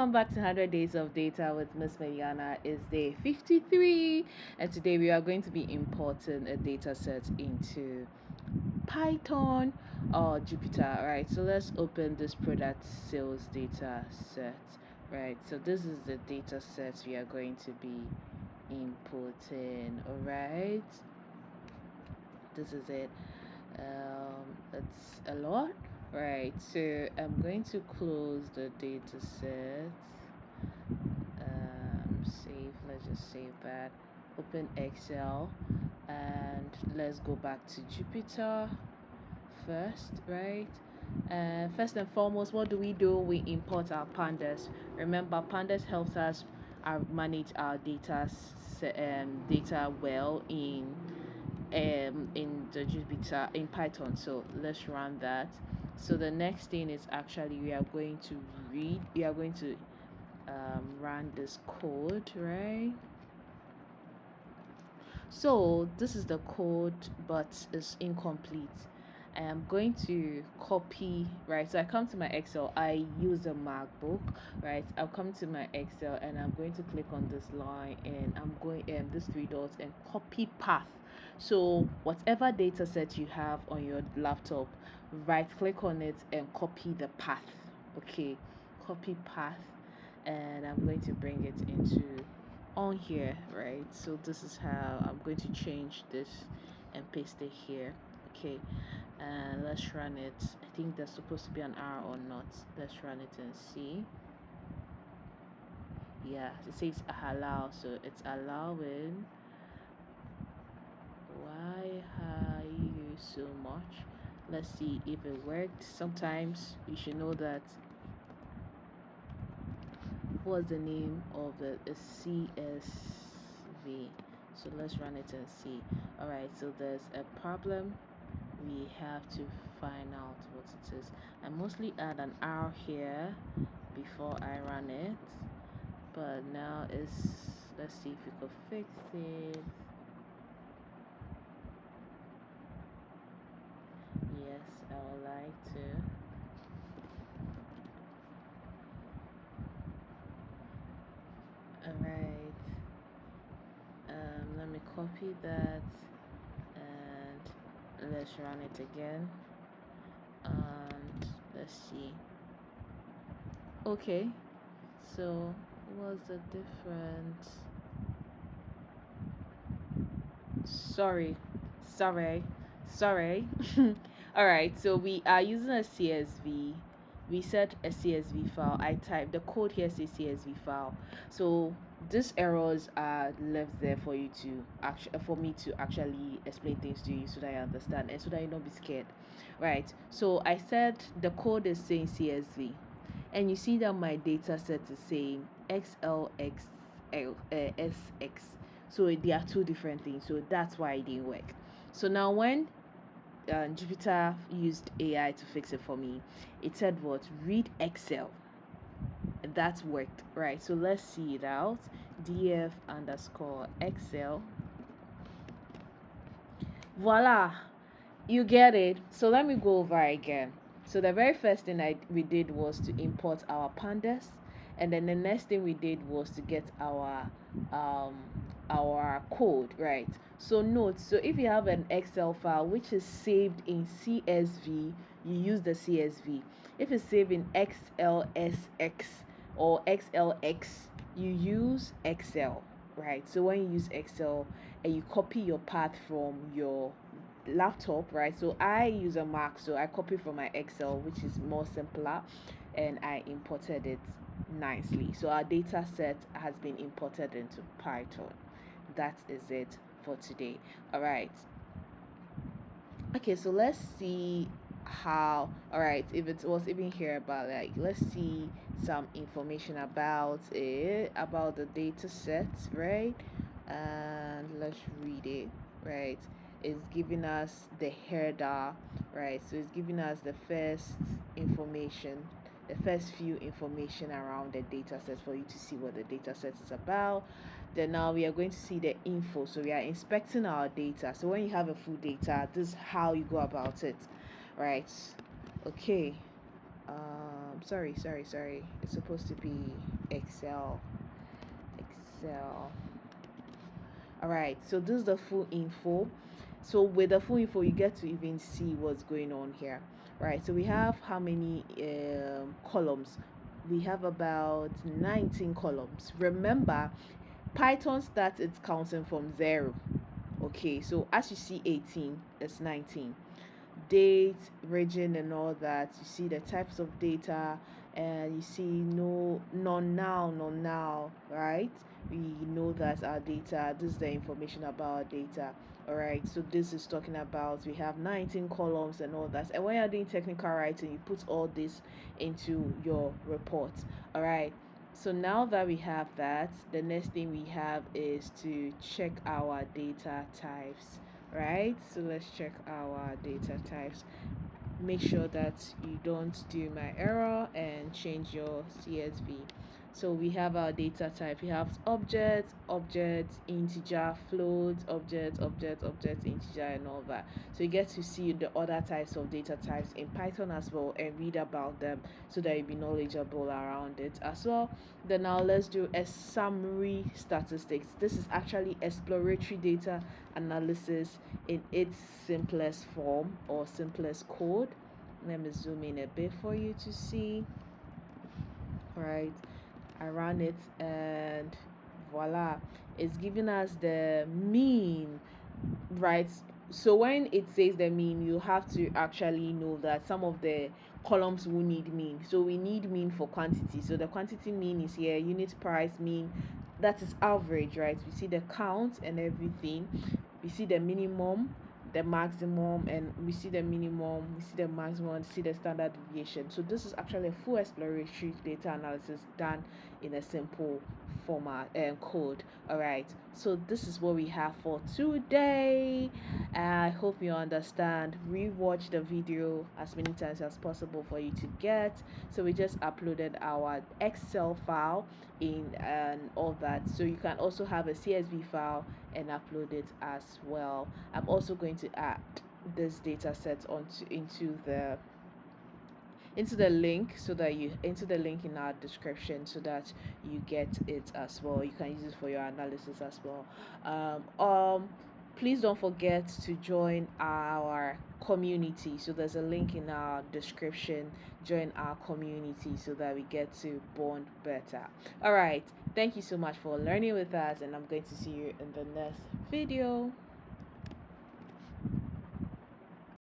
Welcome back to 100 Days of Data with Miss Mailiana. It's day 53, and today we are going to be importing a data set into Python or Jupyter. Right, so let's open this product sales data set. Right, so this is the data set we are going to be importing. All right, this is it. It's a lot. Right, so I'm going to close the data set. Save, let's just save that. Open Excel, and let's go back to Jupyter first, right? First and foremost, what do? We import our pandas. Remember, pandas helps us manage our data well in the Jupyter in Python. So let's run that. So the next thing is actually we are going to run this code, right? So this is the code, but it's incomplete. I am going to copy, right? So I come to my Excel. I use a MacBook, right? I'll come to my Excel and I'm going to click on this line, and I'm going this three dots and copy path. So whatever data set you have on your laptop, right click on it and copy the path. Okay, copy path, and I'm going to bring it into on here, right? So this is how I'm going to change this and paste it here. Okay, and let's run it. I think there's supposed to be an R or not. Let's run it and see. Yeah, it says allow, so it's allowing. Why are you so much? Let's see if it worked. Sometimes you should know that. What's the name of the CSV? So let's run it and see. All right, so there's a problem. We have to find out what it is. I mostly add an R here before I run it, but now let's see if we could fix it. Yes, I would like to. All right, let me copy that and let's run it again, and let's see. Okay, so what's the difference? Sorry. All right, so we are using a CSV. We set a CSV file. I type the code here says CSV file. So these errors are left there for you to for me to actually explain things to you so that I understand and so that you don't be scared. Right. So I said the code is saying CSV, and you see that my data set is saying SX. So they are two different things. So that's why it didn't work. So now when Jupyter used AI to fix it for me, it said what? Read Excel. That worked, right? So let's see it out. df underscore Excel. Voila, you get it. So let me go over again. So the very first thing we did was to import our pandas, and then the next thing we did was to get our code, right? So note, so if you have an Excel file which is saved in CSV, you use the CSV. If it's saved in XLSX or XLX, you use Excel, right? So when you use Excel and you copy your path from your laptop, right? So I use a Mac, so I copy from my Excel, which is more simpler, and I imported it nicely. So our data set has been imported into Python. That is it for today. All right. Okay, so let's see how. All right, if it was even here, but like let's see some information about it, about the data set, right? And let's read it, right? It's giving us the header, right? So it's giving us the first information, the first few information around the data set for you to see what the data set is about. Then now we are going to see the info. So we are inspecting our data. So when you have a full data, this is how you go about it, right? Okay. Sorry. It's supposed to be Excel. All right, so this is the full info. So with the full info, you get to even see what's going on here. Right, so we have how many columns? We have about 19 columns. Remember, Python starts its counting from 0. Okay, so as you see 18, it's 19. Date, region, and all that. You see the types of data, and you see no non now, right? We know that's our data. This is the information about our data. All right, so this is talking about we have 19 columns and all that. And when you're doing technical writing, you put all this into your report. All right, so now that we have that, the next thing we have is to check our data types, right? So let's check our data types. Make sure that you don't do my error and change your CSV. So we have our data type. We have object, integer, float, object, integer, and all that. So you get to see the other types of data types in Python as well and read about them so that you'll be knowledgeable around it as well. Then now let's do a summary statistics. This is actually exploratory data analysis in its simplest form or simplest code. Let me zoom in a bit for you to see. Right, I ran it and voila, it's giving us the mean, right? So when it says the mean, you have to actually know that some of the columns will need mean. So we need mean for quantity. So the quantity mean is here, unit price mean, that is average, right? We see the count and everything. We see the minimum, the maximum, and we see the minimum, we see the maximum, we see the standard deviation. So this is actually a full exploratory data analysis done in a simple format and code. All right, so this is what we have for today. I hope you understand. Rewatch the video as many times as possible for you to get. So we just uploaded our Excel file in and all that, so you can also have a CSV file and upload it as well. I'm also going to add this data set into the link so that you into the link in our description so that you get it as well. You can use it for your analysis as well. Please don't forget to join our community. So there's a link in our description. Join our community so that we get to bond better. All right, thank you so much for learning with us, and I'm going to see you in the next video.